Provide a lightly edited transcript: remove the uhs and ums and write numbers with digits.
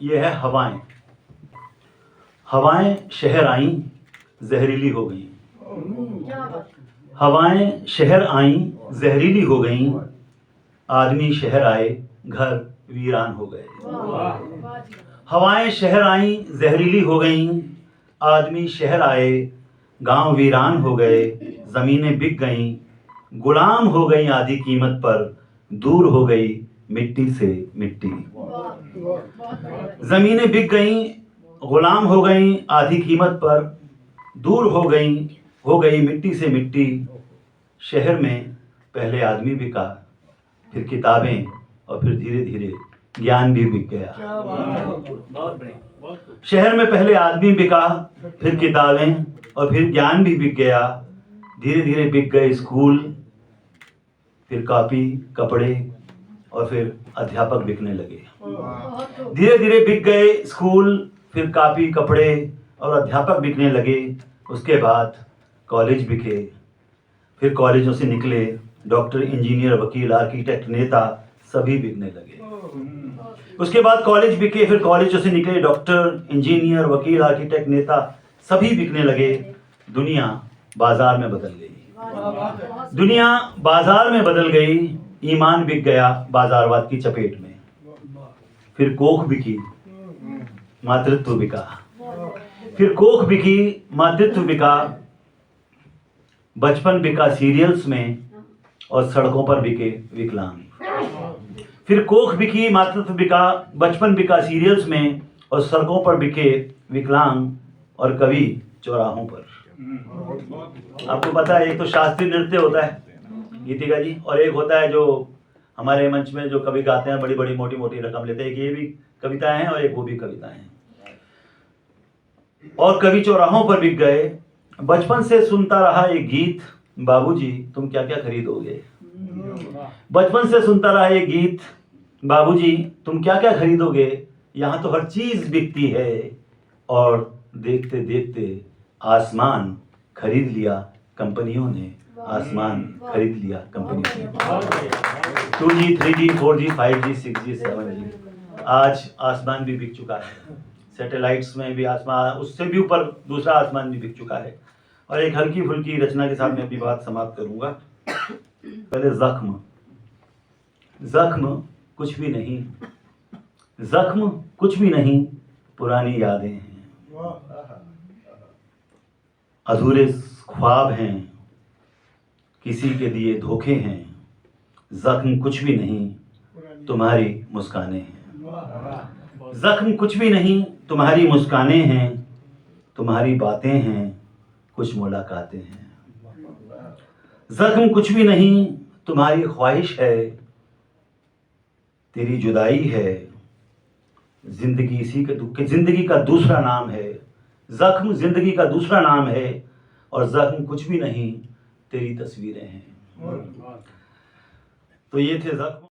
ये है हवाएं। हवाएं शहर आईं, जहरीली हो गईं। हवाएं शहर आईं, जहरीली हो गईं। आदमी शहर आए, घर वीरान हो गए। हवाएं शहर आईं, जहरीली हो गईं। आदमी शहर आए, गांव वीरान हो गए। जमीनें बिक गईं, गुलाम हो गई आधी कीमत पर। दूर हो गई मिट्टी से मिट्टी। जमीनें बिक गईं, गुलाम हो गईं आधी कीमत पर। दूर हो गई मिट्टी से मिट्टी। शहर में पहले आदमी बिका, फिर किताबें, और फिर धीरे धीरे ज्ञान भी बिक गया। शहर में पहले आदमी बिका, फिर किताबें, और फिर ज्ञान भी बिक गया। धीरे धीरे बिक गए स्कूल, फिर कॉपी, कपड़े, और फिर अध्यापक बिकने लगे। धीरे धीरे बिक गए स्कूल, फिर कॉपी, कपड़े और अध्यापक बिकने लगे। उसके बाद कॉलेज बिके, फिर कॉलेजों से निकले डॉक्टर, इंजीनियर, वकील, आर्किटेक्ट, नेता, सभी बिकने लगे। उसके बाद कॉलेज बिके, फिर कॉलेजों से निकले डॉक्टर, इंजीनियर, वकील, आर्किटेक्ट, नेता, सभी बिकने लगे। दुनिया बाजार में बदल गई। दुनिया बाजार में बदल गई। ईमान बिक गया बाजारवाद की चपेट में। फिर कोख बिकी, मातृत्व बिका। फिर कोख बिकी, मातृत्व बिका। बचपन बिका सीरियल्स में, और सड़कों पर बिके विकलांग। फिर कोख बिकी, मातृत्व बिका। बचपन बिका सीरियल्स में, और सड़कों पर बिके विकलांग, और कवि चौराहों पर। आपको पता है, एक तो शास्त्रीय नृत्य होता है गीतिका जी, और एक होता है जो हमारे मंच में जो कवि गाते हैं, बड़ी बड़ी मोटी मोटी रकम लेते हैं। ये भी कविताएं हैं और एक वो भी कविताएं हैं। और कवि चौराहों पर बिक गए। बचपन से सुनता रहा एक गीत, बाबूजी तुम क्या क्या खरीदोगे। बचपन से सुनता रहा एक गीत, बाबूजी तुम क्या क्या खरीदोगे। यहाँ तो हर चीज बिकती है। और देखते देखते आसमान खरीद लिया कंपनियों ने। आसमान खरीद लिया कंपनियों ने। 2G, 3G, 4G, 5G, 6G, 7G। आज आसमान भी बिक चुका है। सैटेलाइट्स में भी आसमान, उससे भी ऊपर दूसरा आसमान भी बिक चुका है। और एक हल्की फुल्की रचना के साथ मैं अपनी बात समाप्त करूंगा। पहले जख्म। जख्म कुछ भी नहीं, जख्म कुछ भी नहीं, पुरानी यादें हैं। अधूरे ख्वाब हैं, किसी के दिए धोखे हैं। जख्म कुछ भी नहीं, तुम्हारी मुस्कानें हैं। जख्म कुछ भी नहीं, तुम्हारी मुस्कानें हैं। तुम्हारी बातें हैं, कुछ मुलाकातें हैं। जख्म कुछ भी नहीं, तुम्हारी ख्वाहिश है। तेरी जुदाई है, जिंदगी इसी के जिंदगी का दूसरा नाम है। जख्म जिंदगी का दूसरा नाम है, और जख्म कुछ भी नहीं, तेरी तस्वीरें हैं। तो ये थे जख्म।